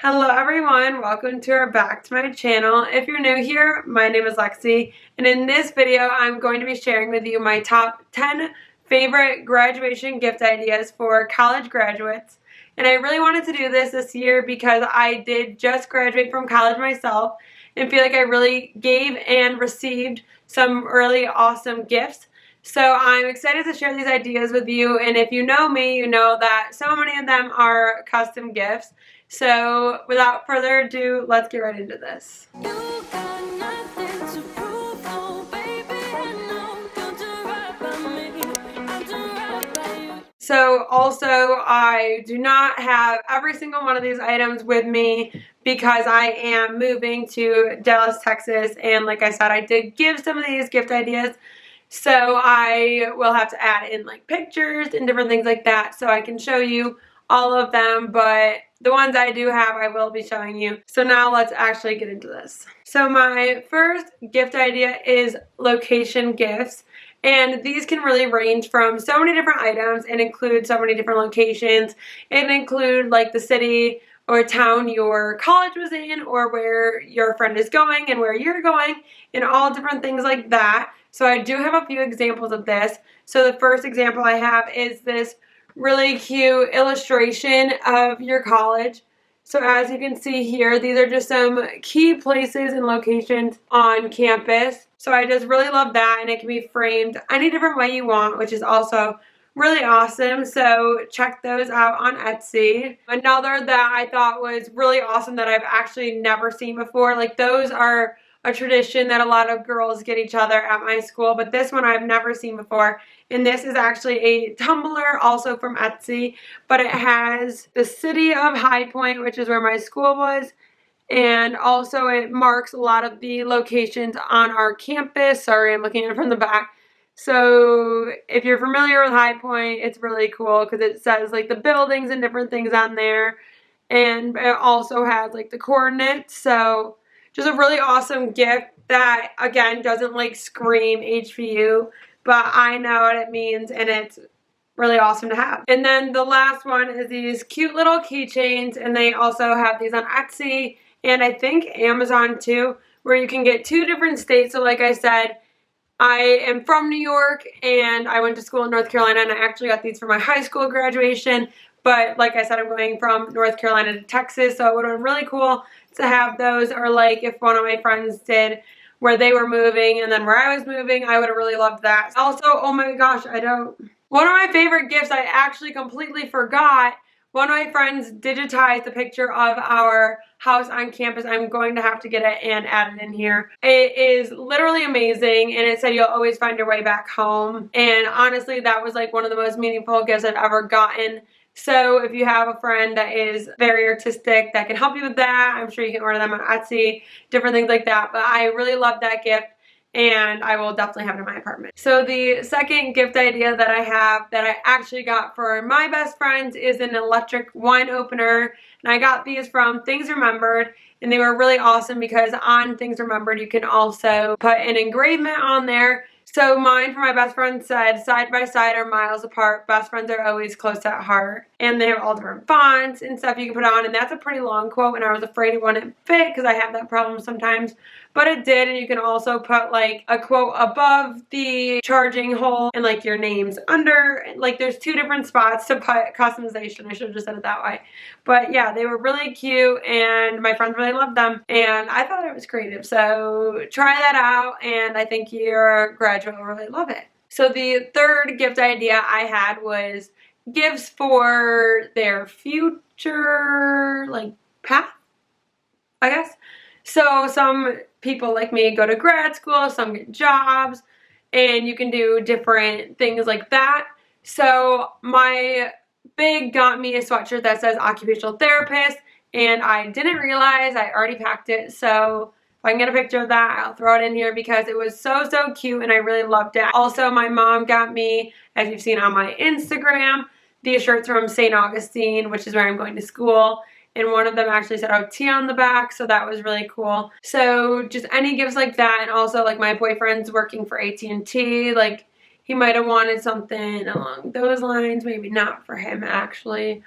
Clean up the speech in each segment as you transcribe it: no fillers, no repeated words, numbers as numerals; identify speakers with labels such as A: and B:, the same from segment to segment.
A: Hello everyone, welcome back to my channel. If you're new here, my name is Lexi, and in this video I'm going to be sharing with you my top 10 favorite graduation gift ideas for college graduates. And I really wanted to do this year because I did just graduate from college myself and feel like I really gave and received some really awesome gifts. So I'm excited to share these ideas with you, and if you know me, you know that so many of them are custom gifts. So without further ado, let's get right into this. So also, I do not have every single one of these items with me because I am moving to Dallas, Texas, and like I said, I did give some of these gift ideas. So I will have to add in like pictures and different things like that so I can show you all of them, but the ones I do have I will be showing you. So now let's actually get into this. So my first gift idea is location gifts, and these can really range from so many different items and include so many different locations and include like the city or town your college was in or where your friend is going and where you're going and all different things like that. So I do have a few examples of this. So the first example I have is this really cute illustration of your college. So as you can see here, these are just some key places and locations on campus. So I just really love that, and it can be framed any different way you want, which is also really awesome. So check those out on Etsy. Another that I thought was really awesome that I've actually never seen before, like those are a tradition that a lot of girls get each other at my school, but this one I've never seen before, and this is actually a tumbler also from Etsy, but it has the city of High Point, which is where my school was, and also it marks a lot of the locations on our campus. Sorry, I'm looking at it from the back. So if you're familiar with High Point, it's really cool because it says like the buildings and different things on there, and it also has like the coordinates. So just a really awesome gift that, again, doesn't like scream HBU, but I know what it means, and it's really awesome to have. And then the last one is these cute little keychains, and they also have these on Etsy and I think Amazon too, where you can get 2 different states. So like I said, I am from New York and I went to school in North Carolina, and I actually got these for my high school graduation. But like I said, I'm going from North Carolina to Texas, so it would have been really cool to have those. Or like if one of my friends did where they were moving and then where I was moving, I would have really loved that. Also, oh my gosh, one of my favorite gifts I actually completely forgot. One of my friends digitized the picture of our house on campus. I'm going to have to get it and add it in here. It is literally amazing, and it said you'll always find your way back home. And honestly, that was like one of the most meaningful gifts I've ever gotten. So if you have a friend that is very artistic that can help you with that, I'm sure you can order them on Etsy, different things like that. But I really love that gift, and I will definitely have it in my apartment. So the second gift idea that I have that I actually got for my best friends is an electric wine opener. And I got these from Things Remembered, and they were really awesome because on Things Remembered you can also put an engravement on there. So mine for my best friend said, "Side by side are miles apart, best friends are always close at heart." And they have all different fonts and stuff you can put on, and that's a pretty long quote, and I was afraid it wouldn't fit because I have that problem sometimes, but it did. And you can also put like a quote above the charging hole and like your names under. Like there's 2 different spots to put customization. I should have just said it that way. But yeah, they were really cute, and my friends really loved them, and I thought it was creative. So try that out, and I think your graduate will really love it. So the third gift idea I had was gifts for their future, like, path, I guess. So some people like me go to grad school, some get jobs, and you can do different things like that. So my big got me a sweatshirt that says occupational therapist, and I didn't realize I already packed it. So if I can get a picture of that, I'll throw it in here because it was so cute and I really loved it. Also, my mom got me, as you've seen on my Instagram, these shirts from St. Augustine, which is where I'm going to school. And one of them actually said OT on the back, so that was really cool. So just any gifts like that. And also, like, my boyfriend's working for AT&T, like, he might have wanted something along those lines. Maybe not for him, actually.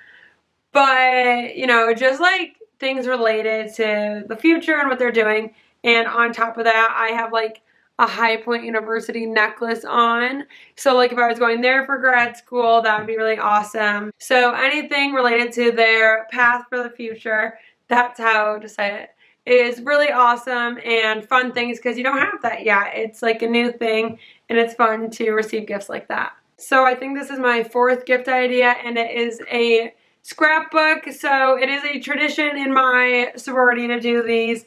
A: But, you know, just like things related to the future and what they're doing. And on top of that, I have like a High Point University necklace on. So like if I was going there for grad school, that would be really awesome. So anything related to their path for the future, that's how to say it, is really awesome and fun things because you don't have that yet. It's like a new thing and it's fun to receive gifts like that. So I think this is my fourth gift idea, and it is a scrapbook. So it is a tradition in my sorority to do these,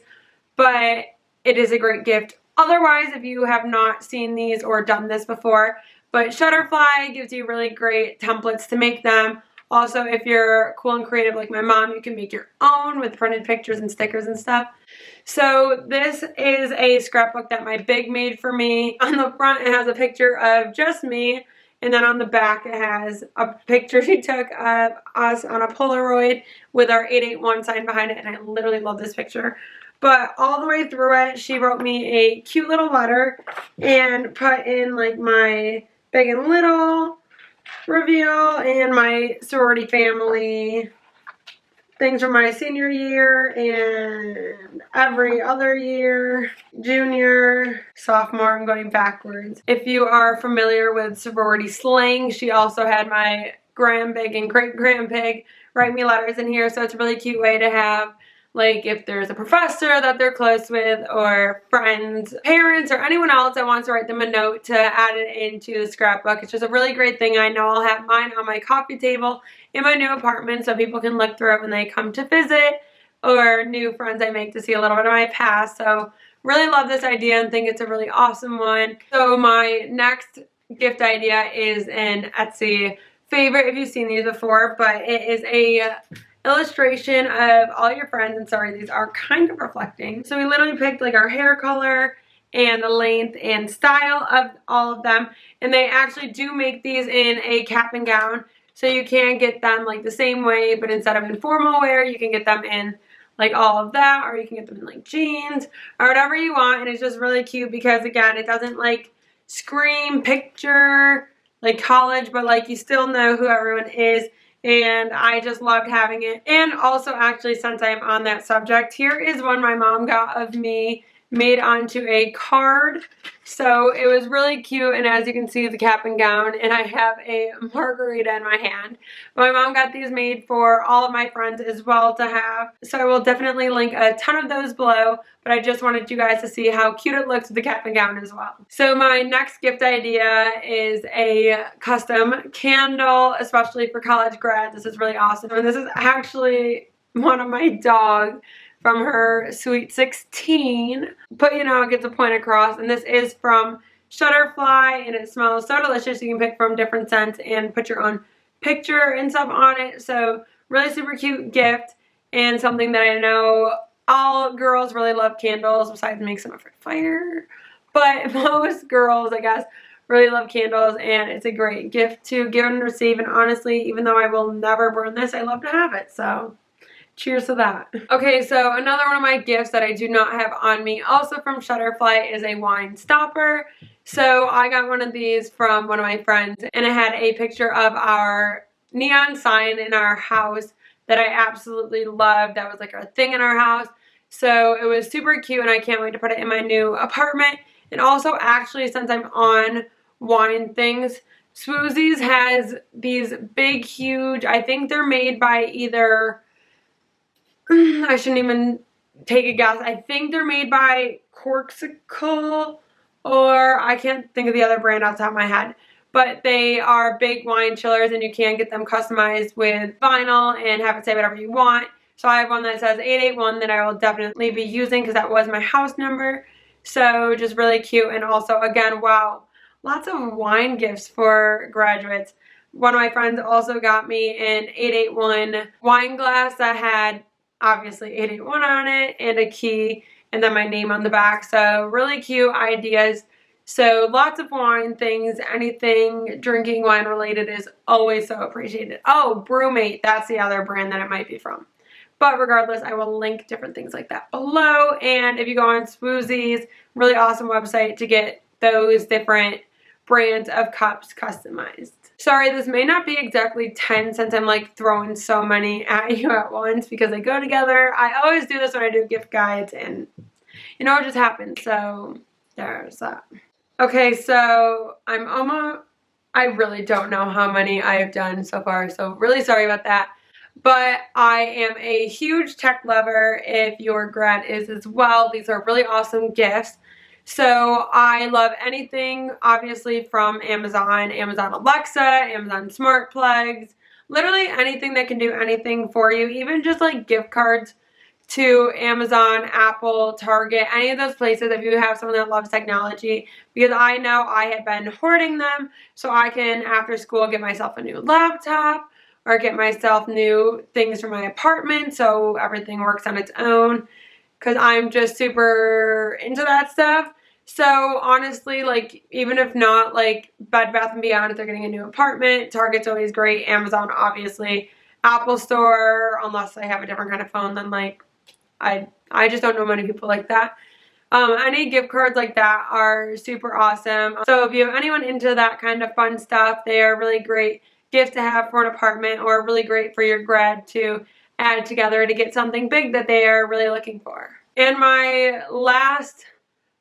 A: but it is a great gift otherwise if you have not seen these or done this before. But Shutterfly gives you really great templates to make them. Also, if you're cool and creative like my mom, you can make your own with printed pictures and stickers and stuff. So this is a scrapbook that my big made for me. On the front, it has a picture of just me. And then on the back, it has a picture she took of us on a Polaroid with our 881 sign behind it. And I literally love this picture. But all the way through it, she wrote me a cute little letter and put in like my big and little reveal and my sorority family things from my senior year and every other year, junior, sophomore, I'm going backwards. If you are familiar with sorority slang, she also had my grandpig and great-grandpig write me letters in here, so it's a really cute way to have, like, if there's a professor that they're close with or friends, parents, or anyone else that wants to write them a note to add it into the scrapbook. It's just a really great thing. I know I'll have mine on my coffee table in my new apartment so people can look through it when they come to visit, or new friends I make to see a little bit of my past. So really love this idea and think it's a really awesome one. So my next gift idea is an Etsy favorite if you've seen these before, but it is a illustration of all your friends, and sorry, these are kind of reflecting. So we literally picked like our hair color and the length and style of all of them, and they actually do make these in a cap and gown, so you can get them like the same way, but instead of in formal wear, you can get them in like all of that, or you can get them in like jeans or whatever you want. And it's just really cute because again, it doesn't like scream picture like college, but like you still know who everyone is. And I just loved having it. And also, actually, since I'm on that subject, here is one my mom got of me made onto a card. So it was really cute, and as you can see, the cap and gown, and I have a margarita in my hand. But my mom got these made for all of my friends as well to have. So I will definitely link a ton of those below, but I just wanted you guys to see how cute it looks with the cap and gown as well. So my next gift idea is a custom candle, especially for college grads. This is really awesome. And this is actually one of my dogs from her Sweet 16, but you know, it gets a point across. And this is from Shutterfly, and it smells so delicious. You can pick from different scents and put your own picture and stuff on it. So really super cute gift, and something that I know all girls really love candles, besides make some for fire. But most girls, I guess, really love candles, and it's a great gift to give and receive. And honestly, even though I will never burn this, I love to have it. So cheers to that. Okay, so another one of my gifts that I do not have on me, also from Shutterfly, is a wine stopper. So I got one of these from one of my friends, and it had a picture of our neon sign in our house that I absolutely loved. That was like our thing in our house. So it was super cute, and I can't wait to put it in my new apartment. And also, actually, since I'm on wine things, Swoozies has these big, huge, I think they're made by either, I shouldn't even take a guess. I think they're made by Corksicle, or I can't think of the other brand off the top of my head. But they are big wine chillers, and you can get them customized with vinyl and have it say whatever you want. So I have one that says 881 that I will definitely be using because that was my house number. So just really cute. And also, again, wow, lots of wine gifts for graduates. One of my friends also got me an 881 wine glass that had obviously 881 on it and a key and then my name on the back. So really cute ideas. So lots of wine things, anything drinking wine related is always so appreciated. Oh, Brewmate, that's the other brand that it might be from. But regardless, I will link different things like that below. And if you go on Swoozies, really awesome website to get those different brands of cups customized. Sorry, this may not be exactly 10 since I'm like throwing so many at you at once because they go together. I always do this when I do gift guides and you know, it just happens. So there's that. Okay, so I really don't know how many I have done so far, so really sorry about that. But I am a huge tech lover if your grad is as well. These are really awesome gifts. So I love anything, obviously, from Amazon, Amazon Alexa, Amazon smart plugs, literally anything that can do anything for you, even just like gift cards to Amazon, Apple, Target, any of those places if you have someone that loves technology, because I know I have been hoarding them so I can, after school, get myself a new laptop or get myself new things for my apartment so everything works on its own, because I'm just super into that stuff. So honestly, like, even if not like Bed Bath & Beyond, if they're getting a new apartment, Target's always great, Amazon obviously, Apple Store, unless I have a different kind of phone, then like I just don't know many people like that. Any gift cards like that are super awesome. So if you have anyone into that kind of fun stuff, they are really great gift to have for an apartment, or really great for your grad to add together to get something big that they are really looking for. And my last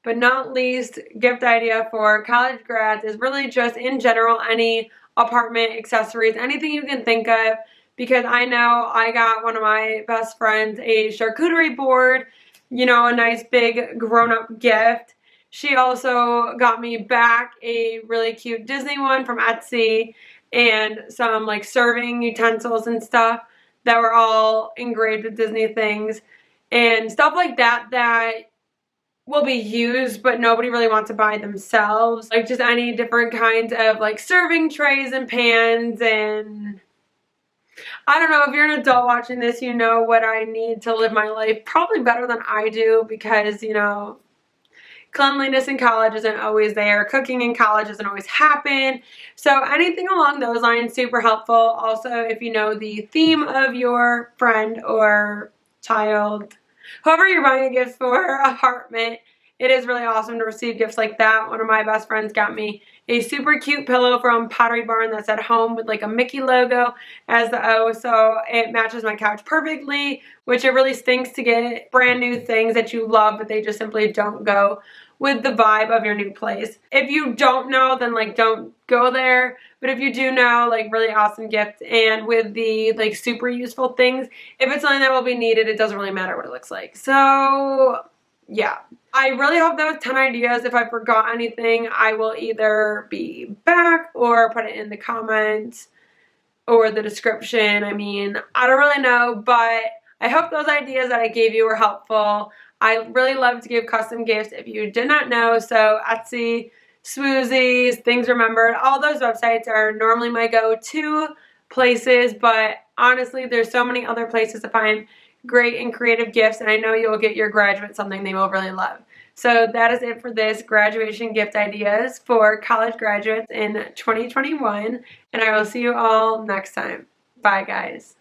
A: but not least gift idea for college grads is really just in general any apartment accessories, anything you can think of, because I know I got one of my best friends a charcuterie board, you know, a nice big grown-up gift. She also got me back a really cute Disney one from Etsy and some like serving utensils and stuff that were all engraved with Disney things and stuff like that that will be used but nobody really wants to buy themselves. Like just any different kinds of like serving trays and pans, and I don't know, if you're an adult watching this, you know what I need to live my life probably better than I do, because, you know, cleanliness in college isn't always there. Cooking in college doesn't always happen. So anything along those lines, super helpful. Also, if you know the theme of your friend or child, whoever you're buying a gift for, apartment, it is really awesome to receive gifts like that. One of my best friends got me a super cute pillow from Pottery Barn that said home with like a Mickey logo as the O, so it matches my couch perfectly, which it really stinks to get brand new things that you love but they just simply don't go with the vibe of your new place. If you don't know, then like don't go there, but if you do know, like really awesome gift. And with the like super useful things, if it's something that will be needed, it doesn't really matter what it looks like. So yeah, I really hope that was 10 ideas. If I forgot anything, I will either be back or put it in the comments or the description. I mean, I don't really know, but I hope those ideas that I gave you were helpful. I really love to give custom gifts if you did not know. So Etsy, Swoozies, Things Remembered, all those websites are normally my go-to places, but honestly, there's so many other places to find great and creative gifts, and I know you'll get your graduate something they will really love. So that is it for this graduation gift ideas for college graduates in 2021, and I will see you all next time. Bye, guys.